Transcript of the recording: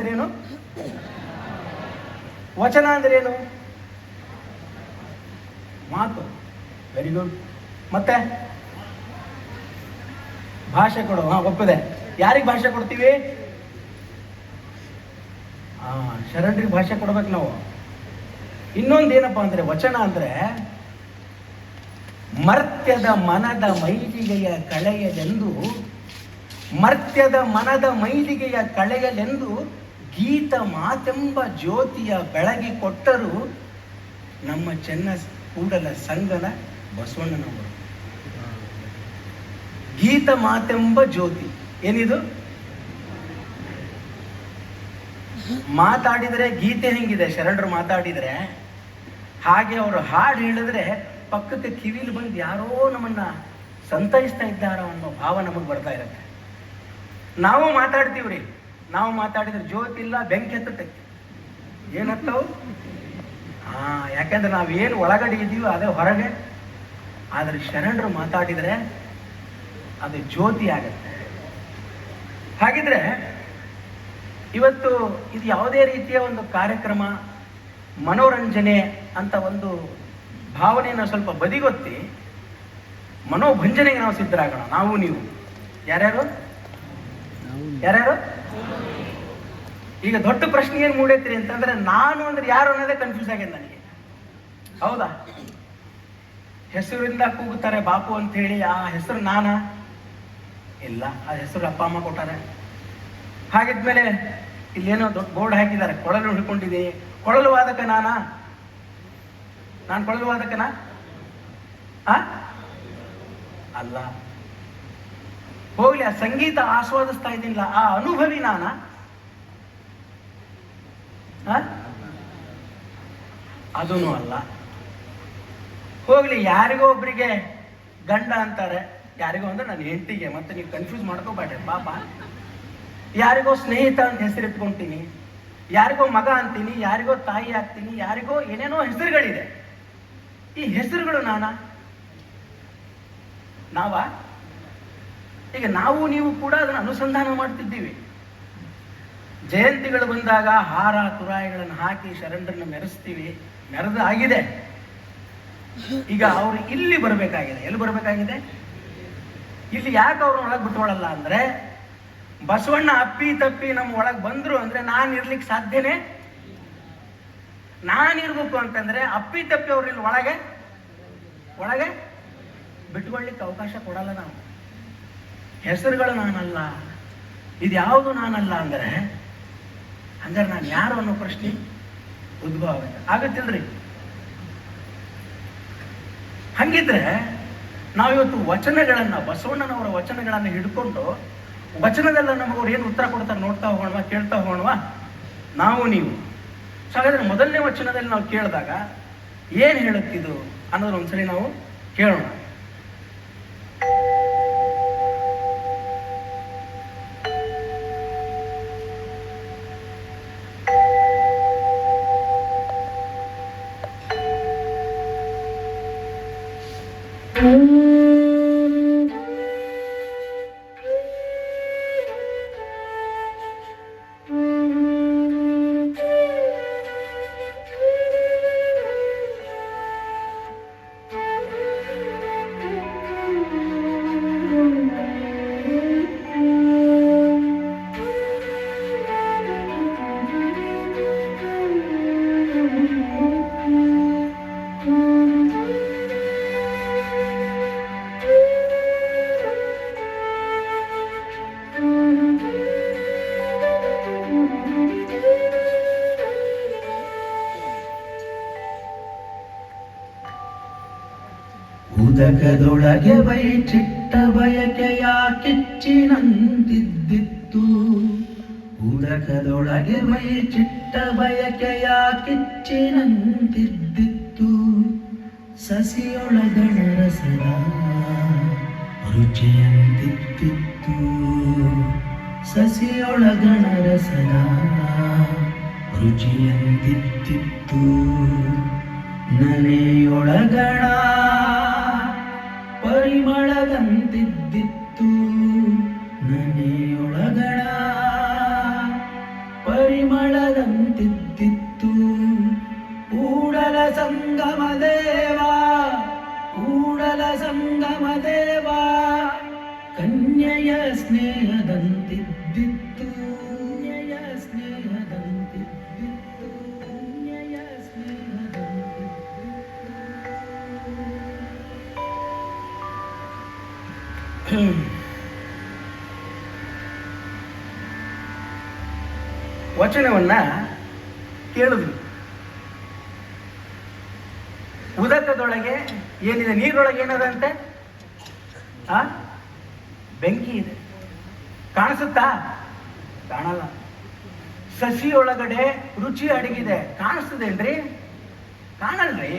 ಅಂದ್ರೇನು? ವಚನ ಅಂದ್ರೇನು? ಮಾತು. Very good. ಮತ್ತೆ ಭಾಷೆ ಕೊಡು. ಒಪ್ಪದೆ. ಯಾರಿಗೆ ಭಾಷೆ ಕೊಡ್ತೀವಿ? ಶರಣರಿಗೆ ಭಾಷೆ ಕೊಡ್ಬೇಕು ನಾವು. ಇನ್ನೊಂದೇನಪ್ಪ ಅಂದ್ರೆ, ವಚನ ಅಂದ್ರೆ ಮರ್ತ್ಯದ ಮನದ ಮೈಲಿಗೆಯ ಕಳೆಯಲೆಂದು, ಮರ್ತ್ಯದ ಮನದ ಮೈಲಿಗೆಯ ಕಳೆಯಲೆಂದು ಗೀತ ಮಾತೆಂಬ ಜ್ಯೋತಿಯ ಬೆಳಗಿ ಕೊಟ್ಟರು ನಮ್ಮ ಚೆನ್ನ ಕೂಡಲ ಸಂಗನ ಬಸವಣ್ಣನವರು. ಗೀತ ಮಾತೆಂಬ ಜ್ಯೋತಿ ಏನಿದು? ಮಾತಾಡಿದರೆ ಗೀತೆ ಹೆಂಗಿದೆ, ಶರಣರು ಮಾತಾಡಿದರೆ ಹಾಗೆ ಅವರು ಹಾಡು ಹೇಳಿದ್ರೆ ಪಕ್ಕಕ್ಕೆ ಕಿವಿಲಿ ಬಂದು ಯಾರೋ ನಮ್ಮನ್ನ ಸಂತೈಸ್ತಾ ಇದ್ದಾರೋ ಅನ್ನೋ ಭಾವ ನಮಗೆ ಬರ್ತಾ ಇರುತ್ತೆ. ನಾವು ಮಾತಾಡ್ತೀವ್ರಿ, ನಾವು ಮಾತಾಡಿದ್ರೆ ಜ್ಯೋತಿ ಇಲ್ಲ, ಬೆಂಕಿ ಹತ್ತೈತಿ. ಏನತ್ತವು? ಯಾಕಂದ್ರೆ ನಾವೇನು ಒಳಗಡೆ ಇದ್ದೀವೋ ಅದೇ ಹೊರಗೆ. ಆದರೆ ಶರಣರು ಮಾತಾಡಿದರೆ ಅದು ಜ್ಯೋತಿ ಆಗತ್ತೆ. ಹಾಗಿದ್ರೆ ಇವತ್ತು ಇದು ಯಾವುದೇ ರೀತಿಯ ಒಂದು ಕಾರ್ಯಕ್ರಮ, ಮನೋರಂಜನೆ ಅಂತ ಒಂದು ಭಾವನೆಯನ್ನು ಸ್ವಲ್ಪ ಬದಿಗೊತ್ತಿ ಮನೋಭಂಜನೆಗೆ ನಾವು ಸಿದ್ಧರಾಗೋಣ. ನಾವು ನೀವು ಯಾರ್ಯಾರು ಯಾರ್ಯಾರು? ಈಗ ದೊಡ್ಡ ಪ್ರಶ್ನೆ ಏನು ಮೂಡೈತ್ರಿ ಅಂತಂದ್ರೆ, ನಾನು ಅಂದ್ರೆ ಯಾರು ಅನ್ನೋದೇ ಕನ್ಫ್ಯೂಸ್ ಆಗಿದೆ ನನಗೆ. ಹೌದಾ? ಹೆಸರಿಂದ ಕೂಗುತ್ತಾರೆ ಬಾಪು ಅಂತ ಹೇಳಿ, ಆ ಹೆಸರು ನಾನಾ? ಇಲ್ಲ, ಆ ಹೆಸರು ಅಪ್ಪ ಅಮ್ಮ ಕೊಟ್ಟಾರೆ. ಹಾಗಿದ್ಮೇಲೆ ಇಲ್ಲೇನೋ ದೊಡ್ಡ ಬೋರ್ಡ್ ಹಾಕಿದ್ದಾರೆ, ಕೊಳಲು ಹಿಡ್ಕೊಂಡಿದ್ದೀನಿ. ಕೊಳಲು ವಾದಕ ನಾನಾ? ನಾನು ಕೊಳಲು ವಾದಕನ? ಅಲ್ಲ. ಹೋಗ್ಲಿ, ಆ ಸಂಗೀತ ಆಸ್ವಾದಿಸ್ತಾ ಇದ್ದೀನಿಲ್ಲ, ಆ ಅನುಭವಿ ನಾನಾ? ಅದೂ ಅಲ್ಲ. ಹೋಗ್ಲಿ, ಯಾರಿಗೋ ಒಬ್ಬರಿಗೆ ಗಂಡ ಅಂತಾರೆ, ಯಾರಿಗೋ ಅಂದ್ರೆ ನನ್ನ ಹೆಂಡತಿಗೆ. ಮತ್ತೆ ನೀವು ಕನ್ಫ್ಯೂಸ್ ಮಾಡ್ಕೋಬೇಡ್ರಿ ಪಾಪ. ಯಾರಿಗೋ ಸ್ನೇಹಿತ ಅಂತ ಹೆಸರಿಟ್ಕೊಂತೀನಿ, ಯಾರಿಗೋ ಮಗ ಅಂತೀನಿ, ಯಾರಿಗೋ ತಾಯಿ ಆಗ್ತೀನಿ, ಯಾರಿಗೋ ಏನೇನೋ ಹೆಸರುಗಳಿದೆ. ಈ ಹೆಸರುಗಳು ನಾನಾ? ನಾವಾ? ಈಗ ನಾವು ನೀವು ಕೂಡ ಅದನ್ನು ಅನುಸಂಧಾನ ಮಾಡ್ತಿದ್ದೀವಿ. ಜಯಂತಿಗಳು ಬಂದಾಗ ಹಾರ ತುರಾಯಿಗಳನ್ನು ಹಾಕಿ ಶರಣರನ್ನ ಮೆರೆಸ್ತೀವಿ, ಮೆರೆದು ಆಗಿದೆ. ಈಗ ಅವರು ಇಲ್ಲಿ ಬರಬೇಕಾಗಿದೆ. ಎಲ್ಲಿ ಬರಬೇಕಾಗಿದೆ? ಇಲ್ಲಿ ಯಾಕೆ ಅವ್ರನ್ನ ಒಳಗೆ ಬಿಟ್ಕೊಳ್ಳಲ್ಲ ಅಂದ್ರೆ, ಬಸವಣ್ಣ ಅಪ್ಪಿ ತಪ್ಪಿ ನಮ್ಮ ಒಳಗೆ ಬಂದ್ರು ಅಂದ್ರೆ ನಾನು ಇರ್ಲಿಕ್ಕೆ ಸಾಧ್ಯನೇ? ನಾನಿರ್ಬೇಕು ಅಂತಂದ್ರೆ ಅಪ್ಪಿ ತಪ್ಪಿ ಅವ್ರು ಇಲ್ಲಿ ಒಳಗೆ ಬಿಟ್ಕೊಳ್ಳಿಕ್ಕೆ ಅವಕಾಶ ಕೊಡಲ್ಲ ನಾವು. ಹೆಸರುಗಳು ನಾನಲ್ಲ, ಇದ್ಯಾವುದು ನಾನಲ್ಲ ಅಂದ್ರೆ ಹಂಗಾರೆ ನಾನು ಯಾರು ಅನ್ನೋ ಪ್ರಶ್ನೆ ಉದ್ಭವ ಆಗತ್ತಿಲ್ರಿ. ಹಂಗಿದ್ರೆ ನಾವಿವತ್ತು ವಚನಗಳನ್ನ, ಬಸವಣ್ಣನವರ ವಚನಗಳನ್ನ ಹಿಡ್ಕೊಂಡು ವಚನದಲ್ಲ ನಮಗವ್ರು ಏನು ಉತ್ತರ ಕೊಡ್ತಾರೆ ನೋಡ್ತಾ ಹೋಗೋಣವಾ, ಕೇಳ್ತಾ ಹೋಗೋಣವಾ ನಾವು ನೀವು. ಸೊ ಹಾಗಾದ್ರೆ ಮೊದಲನೇ ವಚನದಲ್ಲಿ ನಾವು ಕೇಳಿದಾಗ ಏನು ಹೇಳುತ್ತಿದ್ದು ಅನ್ನೋದ್ರ ಒಂದ್ಸರಿ ನಾವು ಕೇಳೋಣ. ಉದಕದೊಳಗೆ ವೈಚಿಟ್ಟ ಬಯಕೆಯ ಕಿಚ್ಚಿನಂತಿದ್ದಿತ್ತು. ಉದಕದೊಳಗೆ ವೈಚಿಟ್ಟ ಬಯಕೆಯ ಕಿಚ್ಚಿನಂತಿದ್ದಿತ್ತು. ಸಸಿಯೊಳಗಣ ರಸದ ರುಚಿಯಂತಿದ್ದಿತ್ತು. ಸಸಿಯೊಳಗಣ ರಸದ ರುಚಿಯಂತಿದ್ದಿತ್ತು. ನನೆಯೊಳಗಣ ಪರಿಮಳದಂತಿದ್ದಿತ್ತು. ನನೆಯೊಳಗಣ ಪರಿಮಳದಂತಿದ್ದಿತ್ತು. ಕೂಡಲ ಸಂಗಮ ದೇವ, ಕೂಡಲ ಸಂಗಮ ದೇವ, ಕನ್ಯೆಯ ಸ್ನೇಹದಂತಿದ್ದಿತ್ತು, ಕನ್ಯೆಯ ಸ್ನೇಹದಂತಿದ್ದಿತ್ತು, ಕನ್ಯೆಯ ಸ್ನೇಹದಂತಿದ್ದಿತ್ತು. ವಚನವನ್ನ ಕೇಳಿದ್ವಿ. ಉದಕದೊಳಗೆ ಏನಿದೆ, ನೀರೊಳಗೆ ಏನದಂತೆ? ಬೆಂಕಿ ಇದೆ. ಕಾಣಿಸುತ್ತಾ? ಕಾಣಲ್ಲ. ಸಸಿಯೊಳಗಡೆ ರುಚಿ ಅಡಗಿದೆ. ಕಾಣಿಸ್ತದೇನ್ರಿ? ಕಾಣಲ್ರಿ.